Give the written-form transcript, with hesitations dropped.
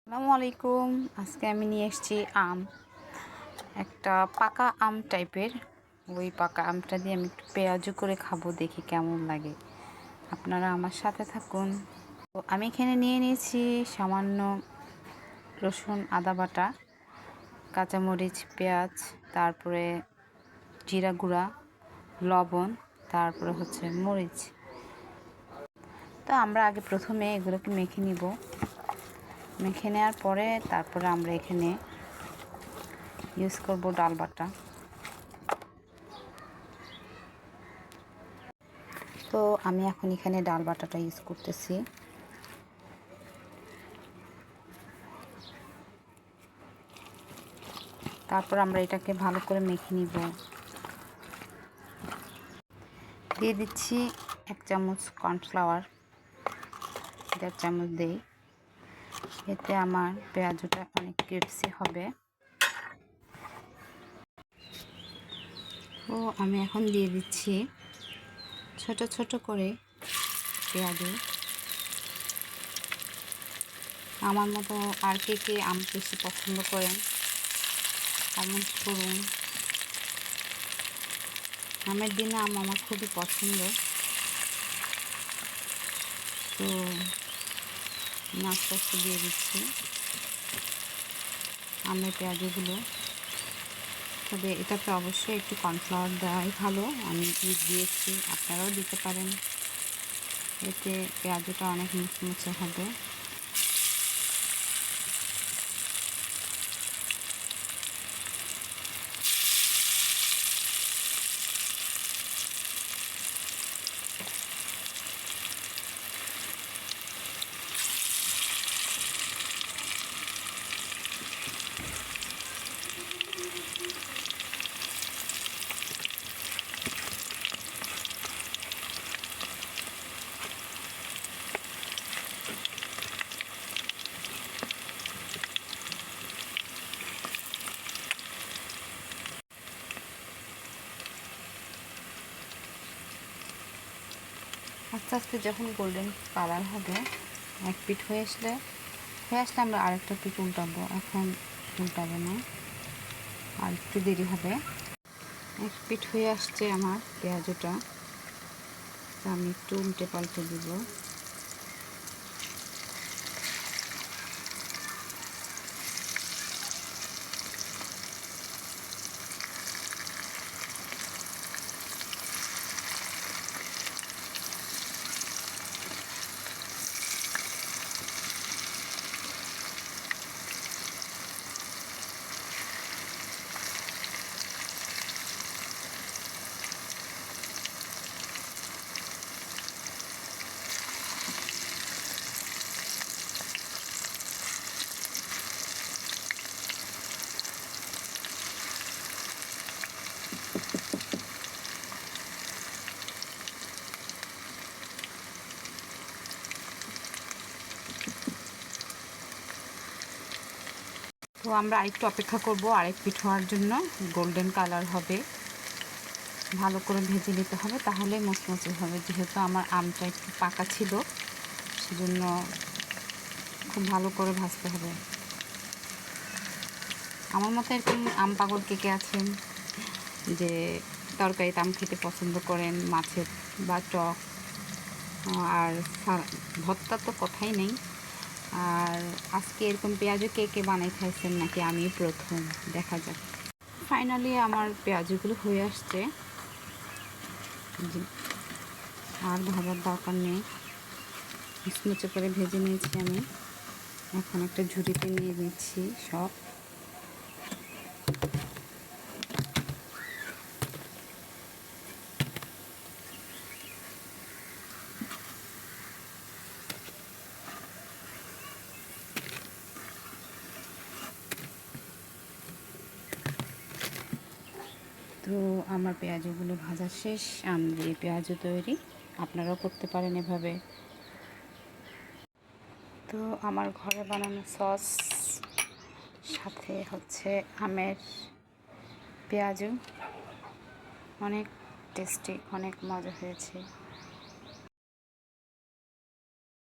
আসসালামু আলাইকুম। আজকে আমি নিয়ে এসেছি আম, একটা পাকা আম টাইপের। ওই পাকা আমটা দিয়ে আমি একটু পেঁয়াজু করে খাবো, দেখি কেমন লাগে। আপনারা আমার সাথে থাকুন। তো আমি এখানে নিয়ে নিয়েছি সামান্য রসুন, আদা বাটা, কাঁচামরিচ, পেঁয়াজ, তারপরে জিরা গুঁড়া, লবণ, তারপরে হচ্ছে মরিচ। তো আমরা আগে প্রথমে এগুলোকে মেখে নিব। মেখে নেওয়ার পরে তারপরে আমরা এখানে ইউজ করব ডাল বাটা। তো আমি এখন এখানে ডাল বাটাটা ইউজ করতেছি। তারপর আমরা এটাকে ভালো করে মেখে নিব। দিয়ে দিচ্ছি 1 চামচ কর্নফ্লাওয়ার, 1.5 চামচ দেই। এতে আমার পেঁয়াজটা অনেক ক্রিস্পি হবে। তো আমি এখন দিয়ে দিচ্ছি ছোট ছোট করে পেঁয়াজ। আমার মতো আর কে আম বেশি পছন্দ করেন কমেন্ট করুন। আমের দিনে আম আমার খুবই পছন্দ। তো আস্তে আস্তে দিয়ে দিচ্ছি আমের পেঁয়াজগুলো। তবে এটাতে অবশ্যই একটু কর্নফ্লাওয়ার দেওয়াই ভালো। আমি দিয়েছি, আপনারাও দিতে পারেন। এতে পেঁয়াজটা অনেক মুচমুচে হবে। আস্তে আস্তে যখন গোল্ডেন কালার হবে, এক পিঠ হয়ে আসলে আমরা আরেকটা পিঠ উল্টাবো। এখন উল্টাবো না, আর একটু দেরি হবে। এক পিঠ হয়ে আসছে আমার পেঁয়াজটা, আমি একটু উল্টে পাল্টে দিব। তো আমরা আরেকটু অপেক্ষা করব আরেক পিঠ হওয়ার জন্য। গোল্ডেন কালার হবে, ভালো করে ভেজে নিতে হবে, তাহলে মুচমুচে হবে। যেহেতু আমার আমটা একটু পাকা ছিল, সেজন্য খুব ভালো করে ভাজতে হবে। আমার মতো এরকম আম পাগল কে আছেন যে তরকারিতে আম খেতে পছন্দ করেন, মাছের বা টক, আর ভর্তা তো কথাই নেই। আর আজকে এরকম পেঁয়াজও কে বানাই খাইছেন নাকি আমি প্রথম, দেখা যাক। ফাইনালি আমার পেঁয়াজগুলো হয়ে আসছে, আর ভাজার দরকার নেই। মুচমুচে করে ভেজে নিয়েছি আমি। এখন একটা ঝুড়িতে নিয়ে নিচ্ছি সব। তো আমার পেঁয়াজগুলো ভাজা শেষ, আম দিয়ে পেঁয়াজও তৈরি। আপনারাও করতে পারেন এভাবে। তো আমার ঘরে বানানো সস, সাথে হচ্ছে আমের পেঁয়াজু, অনেক টেস্টি, অনেক মজা হয়েছে।